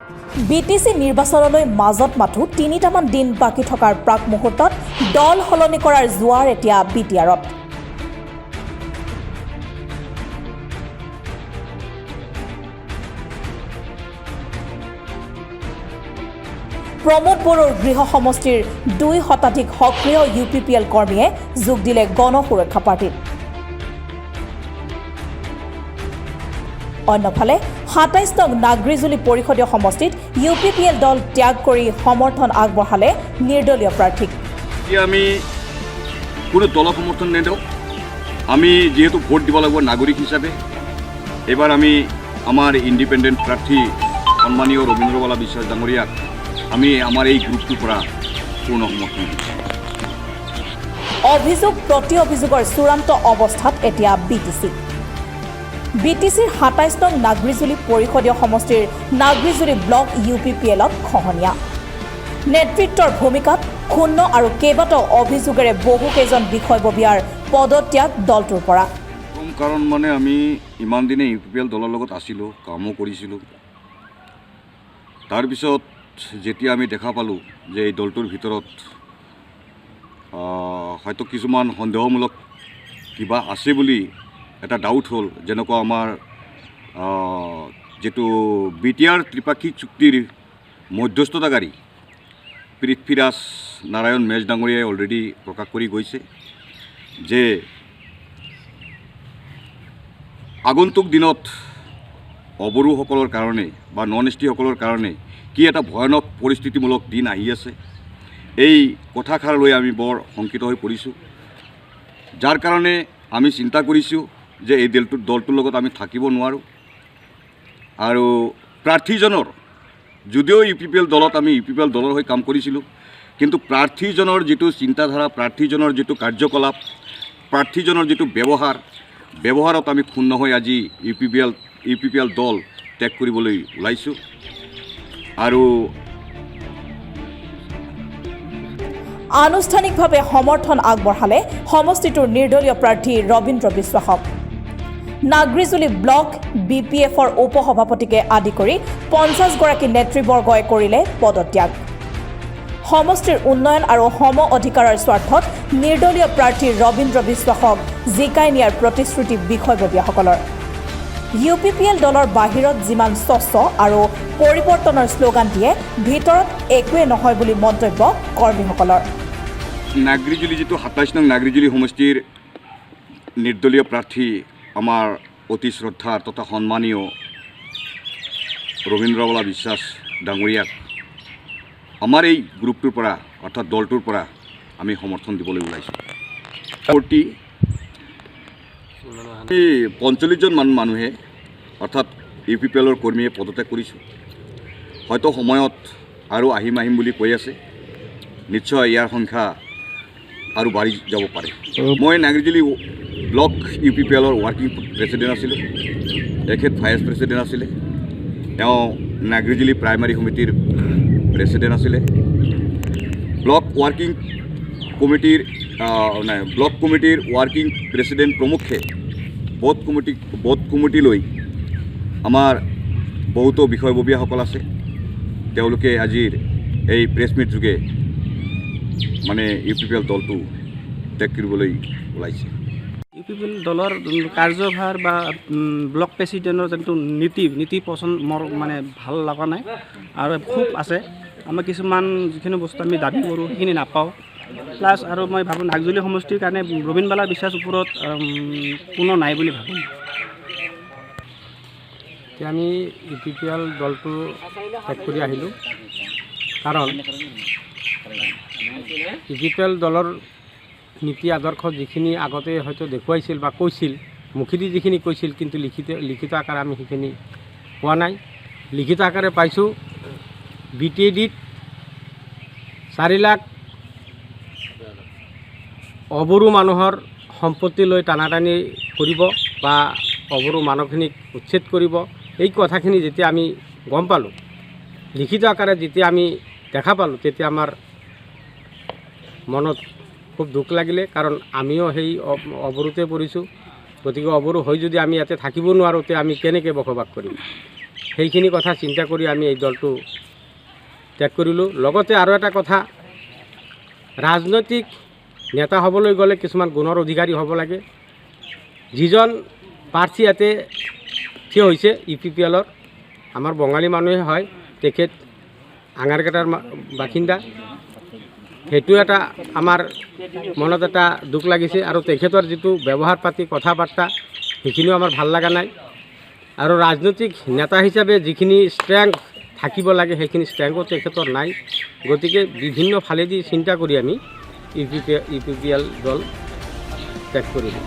BTC নিৰ্বাচনলৈ মাজত মাথো ৩টামান দিন বাকী থকাৰ প্ৰাক মুহূৰ্তত দল সলনি কৰাৰ জোৱাৰ এতিয়া বিটিআৰত। প্ৰমোদ বড়োৰ গৃহ সমষ্টিৰ ২ শতাধিক সক্ৰিয় UPPL কৰ্মীয়ে যোগ দিলে গণ সুৰক্ষা পাৰ্টিত। অন্যফালে ২৭ নং নাগৰিজুলি পৰিষদীয় সমষ্টিত UPPL দল ত্যাগ কৰি সমৰ্থন আগবঢ়ালে নিৰ্দলীয় প্ৰাৰ্থীক। আমি কোনো দলক সমৰ্থন নিদিওঁ। আমি যেহেতু ভোট দিব লাগিব নাগৰিক হিচাপে, এবাৰ আমি আমাৰ ইণ্ডিপেণ্ডেণ্ট প্ৰাৰ্থী সন্মানীয় ৰবীন্দ্ৰবালা বিশ্বাস ডাঙৰীয়াক আমি আমাৰ এই গ্ৰুপটোৰ পৰা পূৰ্ণ সমৰ্থন দিছোঁ। অভিযোগ প্ৰতি অভিযোগৰ চূড়ান্ত অৱস্থাত এতিয়া বিটিচিৰ ২৭ নং নাগৰিজুলি পৰিষদীয় সমষ্টিৰ নাগৰিজুলি ব্লক UPPLত খহনীয়া নেতৃত্বৰ ভূমিকাত ক্ষুণ্ণ আৰু কেইবাটাও অভিযোগেৰে বহুকেইজন বিষয়ববীয়াৰ পদত্যাগ দলটোৰ পৰা। কাৰণ মানে আমি ইমান দিনে UPPL দলৰ লগত আছিলোঁ, কামো কৰিছিলোঁ। তাৰপিছত যেতিয়া আমি দেখা পালোঁ যে এই দলটোৰ ভিতৰত হয়তো কিছুমান সন্দেহমূলক কিবা আছে বুলি এটা ডাউট হ'ল, যেনেকুৱা আমাৰ যিটো BTR ত্ৰিপাক্ষিক চুক্তিৰ মধ্যস্থতাকাৰী পৃথ্বীৰাজ নাৰায়ণ মেজ ডাঙৰীয়াই অলৰেডি প্ৰকাশ কৰি গৈছে যে আগন্তুক দিনত অবড়োসকলৰ কাৰণে বা নন এছটিসকলৰ কাৰণে কি এটা ভয়ানক পৰিস্থিতিমূলক দিন আহি আছে। এই কথাষাৰ লৈ আমি বৰ শংকিত হৈ পৰিছোঁ, যাৰ কাৰণে আমি চিন্তা কৰিছোঁ যে এই দলটোৰ লগত আমি থাকিব নোৱাৰোঁ। আৰু প্ৰাৰ্থীজনৰ যদিও UPPL দলত আমি UPPL দলৰ হৈ কাম কৰিছিলোঁ, কিন্তু প্ৰাৰ্থীজনৰ যিটো চিন্তাধাৰা, প্ৰাৰ্থীজনৰ যিটো কাৰ্যকলাপ, প্ৰাৰ্থীজনৰ যিটো ব্যৱহাৰত আমি ক্ষুণ্ণ হৈ আজি UPPL দল ত্যাগ কৰিবলৈ ওলাইছোঁ। আৰু আনুষ্ঠানিকভাৱে সমৰ্থন আগবঢ়ালে সমষ্টিটোৰ নিৰ্দলীয় প্ৰাৰ্থী ৰবীন্দ্ৰ বিশ্বাসক। নাগৰিজুলি ব্লক BPFৰ উপসভাপতিকে আদি কৰি ৫০ গৰাকী নেতৃবৰ্গই কৰিলে পদত্যাগ। সমষ্টিৰ উন্নয়ন আৰু সম অধিকাৰৰ স্বাৰ্থত নিৰ্দলীয় প্ৰাৰ্থী ৰবীন্দ্ৰ বিশ্বাসক জিকাই নিয়াৰ প্ৰতিশ্ৰুতি বিষয়ববীয়াসকলৰ। UPPL দলৰ বাহিৰত যিমান স্বচ্ছ আৰু পৰিৱৰ্তনৰ শ্লোগান দিয়ে, ভিতৰত একোৱে নহয় বুলি মন্তব্য কৰ্মীসকলৰ। নাগৰিজুলি যিটো ২৭ নং নাগৰিজুলি সমষ্টিৰ নিৰ্দলীয় প্ৰাৰ্থী আমাৰ অতি শ্ৰদ্ধা তথা সন্মানীয় ৰবীন্দ্ৰবালা বিশ্বাস ডাঙৰীয়াক আমাৰ এই গ্ৰুপটোৰ পৰা অৰ্থাৎ দলটোৰ পৰা আমি সমৰ্থন দিবলৈ ওলাইছোঁ। ৪৫জন মানুহে অৰ্থাৎ UPPLৰ কৰ্মীয়ে পদত্যাগ কৰিছোঁ। হয়তো সময়ত আৰু আহিম বুলি কৈ আছে, নিশ্চয় ইয়াৰ সংখ্যা আৰু বাঢ়ি যাব পাৰে। মই নাগৰিজুলি ব্লক UPPLৰ ৱৰ্কিং প্ৰেচিডেণ্ট আছিলোঁ, এখেত ভাইচ প্ৰেচিডেণ্ট আছিলে, তেওঁ নাগৰিজুলি প্ৰাইমাৰী সমিতিৰ প্ৰেচিডেণ্ট আছিলে, ব্লক কমিটিৰ ৱৰ্কিং প্ৰেচিডেণ্ট প্ৰমুখ্যে বোধ কমিটিলৈ আমাৰ বহুতো বিষয়ববীয়াসকল আছে। তেওঁলোকে আজিৰ এই প্ৰেছ মিট যোগে মানে UPPL দলটো ত্যাগ কৰিবলৈ ওলাইছে। UPPL দলৰ কাৰ্যভাৰ বা ব্লক প্ৰেচিডেণ্টৰ যোনটো নীতি পচন্দ মোৰ মানে ভাল লগা নাই আৰু খুব আছে। আমাৰ কিছুমান যিখিনি বস্তু আমি দাবী কৰোঁ সেইখিনি নাপাওঁ। প্লাছ আৰু মই ভাবোঁ নাগজুলি সমষ্টিৰ কাৰণে ৰবীন্দ্ৰবালা বিশ্বাস ওপৰত কোনো নাই বুলি ভাবোঁ। এতিয়া আমি UPPL দলটো ত্যাগ কৰি আহিলোঁ, কাৰণ UPPL দলৰ নীতি আদৰ্শ যিখিনি আগতে হয়তো দেখুৱাইছিল বা কৈছিল, মুখেদি যিখিনি কৈছিল, কিন্তু লিখিত আকাৰে আমি সেইখিনি পোৱা নাই। লিখিত আকাৰে পাইছোঁ BTADত ৪ লাখ অবড়ো মানুহৰ সম্পত্তি লৈ টানাটানি কৰিব বা অবড়ো মানুহখিনিক উচ্ছেদ কৰিব, এই কথাখিনি যেতিয়া আমি গম পালোঁ, লিখিত আকাৰে যেতিয়া আমি দেখা পালোঁ, তেতিয়া আমাৰ মনত খুব দুখ লাগিলে। কাৰণ আমিও সেই অবড়োতে পৰিছোঁ। গতিকে অবড়ো হৈ যদি আমি ইয়াতে থাকিব নোৱাৰোঁ, তে আমি কেনেকৈ বসবাস কৰিম? সেইখিনি কথা চিন্তা কৰি আমি এই দলটো ত্যাগ কৰিলোঁ। লগতে আৰু এটা কথা, ৰাজনৈতিক নেতা হ'বলৈ গ'লে কিছুমান গুণৰ অধিকাৰী হ'ব লাগে। যিজন প্ৰাৰ্থী ইয়াতে থিয় হৈছে UPPLৰ, আমাৰ বঙালী মানুহে হয়, তেখেত আঙাৰকেটাৰ বাসিন্দা। সেইটো এটা আমাৰ মনত এটা দুখ লাগিছে আৰু তেখেতৰ যিটো ব্যৱহাৰ পাতি কথা বাৰ্তা সেইখিনিও আমাৰ ভাল লগা নাই। আৰু ৰাজনৈতিক নেতা হিচাপে যিখিনি ষ্ট্ৰেংথ থাকিব লাগে সেইখিনি ষ্ট্ৰেংথো তেখেতৰ নাই। গতিকে বিভিন্ন ফালেদি চিন্তা কৰি আমি UPPL দল ত্যাগ কৰিলোঁ।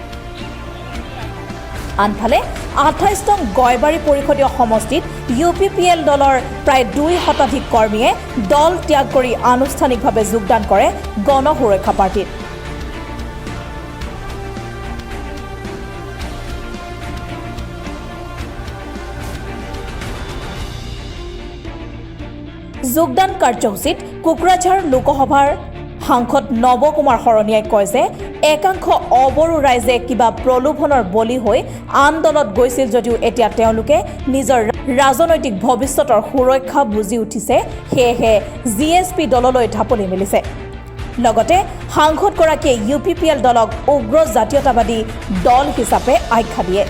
আনফালে 28 নং গয়বাৰী পৰিষদীয় সমষ্টিত UPPL দলৰ প্ৰায় 2 শতাধিক কৰ্মীয়ে দল ত্যাগ কৰি আনুষ্ঠানিকভাৱে যোগদান কৰে গণ সুৰক্ষা পাৰ্টিত। যোগদান কাৰ্যসূচীত কোকৰাঝাৰ লোকসভাৰ সাংসদ নৱ কুমাৰ শৰণীয়াই কয় যে একাংশ অবড়ো ৰাইজে কিবা প্ৰলোভনৰ বলি হৈ আন দলত গৈছিল যদিও এতিয়া তেওঁলোকে নিজৰ ৰাজনৈতিক ভৱিষ্যতৰ সুৰক্ষা বুজি উঠিছে, সেয়েহে GSP দললৈ ঢাপলি মেলিছে। লগতে সাংসদগৰাকীয়ে UPPL দলক উগ্ৰ জাতীয়তাবাদী দল হিচাপে আখ্যা দিয়ে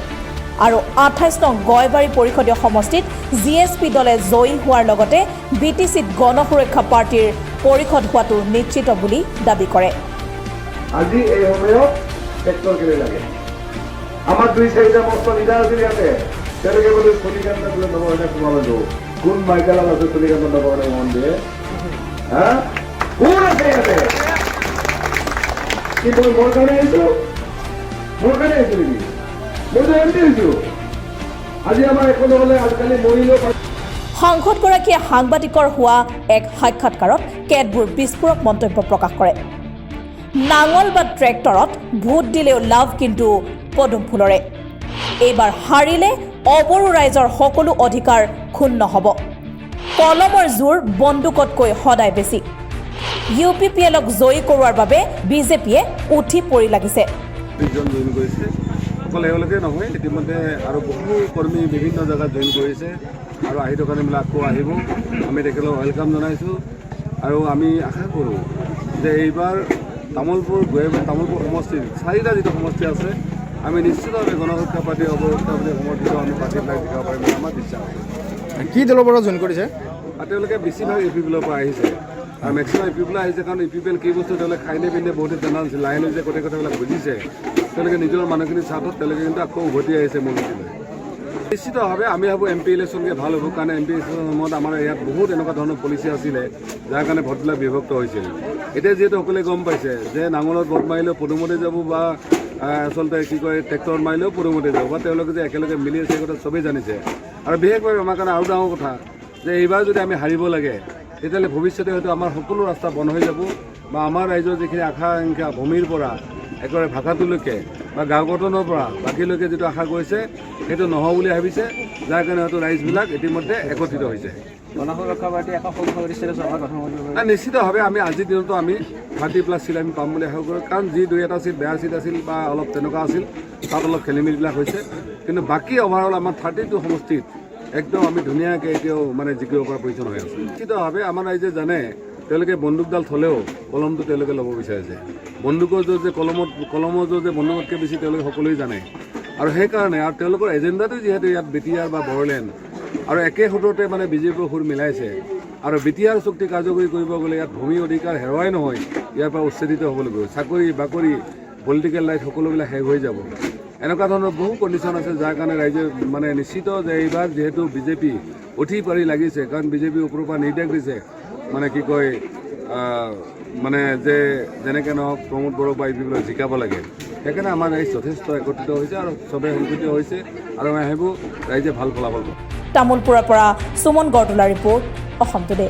আৰু 28 নং গয়বাৰী পৰিষদীয় সমষ্টিত GSP দলে জয়ী হোৱাৰ লগতে BTCত গণ সুৰক্ষা পাৰ্টিৰ পৰিষদ হোৱাটো নিশ্চিত বুলি দাবী কৰে। আজি এই সময়ত ট্ৰেক্টৰ কেলে লাগে? আমাৰ 2-4টা মস্ত লিডাৰ আছিল ইয়াতে, তেওঁলোকে বোলে চলিকান্ত বোলে নবৰণে সোমাব। কোন মাইকেলাল আছে চলিকান্ত নবৰণে মন দিয়ে? হা, কোন আছে ইয়াতে? কি মই মোৰ কাৰণে আহিছো? মোৰ কাৰণে আহিছো নেকি? মইতো এমপি হৈছো। আজি আমাৰ একো নহ'লে আজিকালি মৰিলেও সাংসদগৰাকীয়ে সাংবাদিকৰ হোৱা এক সাক্ষাৎকাৰত কেতবোৰ বিস্ফোৰক মন্তব্য প্ৰকাশ কৰে। নাঙল বা ট্ৰেক্টৰত ভোট দিলেও লাভ কিন্তু পদুম ফুলৰে। এইবাৰ হাৰিলে অবড়ো ৰাইজৰ সকলো অধিকাৰ ক্ষুণ্ণ হ'ব। কলমৰ জোৰ বন্দুকতকৈ সদায় বেছি। UPPLক জয়ী কৰোৱাৰ বাবে BJPয়ে উঠি পৰি লাগিছে। জইন কৰিছে, অকল এওঁলোকে নহয়, ইতিমধ্যে আৰু বহু কৰ্মী বিভিন্ন জেগাত জইন কৰিছে আৰু আহি থকা দিনবিলাক আকৌ আহিব। আমি তেখেতক ৱেলকাম জনাইছোঁ আৰু আমি আশা কৰোঁ যে এইবাৰ তামোলপুৰ সমষ্টিৰ 4টা যিটো সমষ্টি আছে, আমি নিশ্চিতভাৱে গণ সুৰক্ষা পাৰ্টি অৱসুৰক্ষা পাৰ্টি সমৰ্থিত আমি পাৰ্টিবিলাক জিকাব পাৰিম বুলি আমাৰ বিশ্বাস আছে। কি দলৰ পৰা জইন কৰিছে? আৰু তেওঁলোকে বেছিভাগ UPPLৰ পৰা আহিছে আৰু মেক্সিমাম UPPL আহিছে, কাৰণ UPPL কি বস্তু তেওঁলোকে খাই পিন্ধে বহুতে জনা নাছিল। লাহে লাহে যে গোটেই কথাবিলাক বুজিছে, তেওঁলোকে নিজৰ মানুহখিনিৰ স্বাৰ্থত তেওঁলোকে কিন্তু আকৌ উভতি আহিছে মূলনীতিলৈ। নিশ্চিতভাৱে আমি ভাবোঁ MP ইলেকশ্যনকৈ ভাল হ'ব, কাৰণ MP ইলেকশ্যনৰ সময়ত আমাৰ ইয়াত বহুত এনেকুৱা ধৰণৰ পলিচি আছিলে যাৰ কাৰণে ভোটবিলাক বিভক্ত হৈছিল। এতিয়া যিহেতু সকলোৱে গম পাইছে যে নাঙলত ভোট মাৰিলেও পদুমতে যাব বা আচলতে কি কয় ট্ৰেক্টৰত মাৰিলেও পদুমতে যাব, বা তেওঁলোকে যে একেলগে মিলি আছে সেই কথা চবেই জানিছে। আৰু বিশেষভাৱে আমাৰ কাৰণে আৰু ডাঙৰ কথা যে এইবাৰ যদি আমি হাৰিব লাগে তেতিয়াহ'লে ভৱিষ্যতে হয়তো আমাৰ সকলো ৰাস্তা বন্ধ হৈ যাব, বা আমাৰ ৰাইজৰ যিখিনি আশা আকাংক্ষা ভূমিৰ পৰা একেবাৰে ভাষাটোলৈকে বা গাঁও গঠনৰ পৰা বাকীলৈকে যিটো আশা কৰিছে সেইটো নহওঁ বুলি ভাবিছে, যাৰ কাৰণে হয়তো ৰাইজবিলাক ইতিমধ্যে একত্ৰিত হৈছে। গণ সুৰক্ষা পাৰ্টি এখন সদস্যৰে চৰকাৰ গঠন কৰিব। নিশ্চিতভাৱে আমি আজিৰ দিনতো আমি 30+ চিট আমি পাম বুলি আশা কৰোঁ, কাৰণ যি 2-এটা চিট বেয়া চিট আছিল বা অলপ তেনেকুৱা আছিল তাত অলপ খেলি মেলিবিলাক হৈছে, কিন্তু বাকী অভাৰঅল আমাৰ 32 সমষ্টিত একদম আমি ধুনীয়াকৈ এতিয়াও মানে জিকিব পৰা পজিশ্যন হৈ আছে। নিশ্চিতভাৱে আমাৰ ৰাইজে জানে তেওঁলোকে বন্দুকডাল থ'লেও কলমটো তেওঁলোকে ল'ব বিচাৰিছে। বন্দুকৰ জোৰ যে কলমৰ জোৰ যে বন্দুকতকৈ বেছি তেওঁলোকে সকলোৱে জানে, আৰু সেইকাৰণে আৰু তেওঁলোকৰ এজেণ্ডাটো যিহেতু ইয়াত BTR বা বড়োলেণ্ড আৰু একে সুৰতে মানে BJPৰ সুৰ মিলাইছে, আৰু BTR চুক্তি কাৰ্যকৰী কৰিব গ'লে ইয়াত ভূমি অধিকাৰ হেৰুৱাই নহয়, ইয়াৰ পৰা উচ্ছেদিত হ'ব লাগিব। চাকৰি বাকৰি পলিটিকেল লাইফ সকলোবিলাক শেষ হৈ যাব। এনেকুৱা ধৰণৰ বহু কণ্ডিশ্যন আছে যাৰ কাৰণে ৰাইজে মানে নিশ্চিত যে এইবাৰ যিহেতু BJP উঠি পাৰি লাগিছে, কাৰণ BJP ওপৰৰ পৰা নিৰ্দেশ দিছে মানে কি কয় মানে যে যেনেকৈ নহওক প্ৰমোদ বড়োক বা UPPL জিকাব লাগে। সেইকাৰণে আমাৰ ৰাইজ যথেষ্ট একত্ৰিত হৈছে আৰু চবেই সংগঠিত হৈছে, আৰু মই ভাবোঁ ৰাইজে ভাল ফলাফল পাব। তামোলপুৰৰ পৰা সুমন গৰতলাৰ ৰিপৰ্ট, অসম টুডে।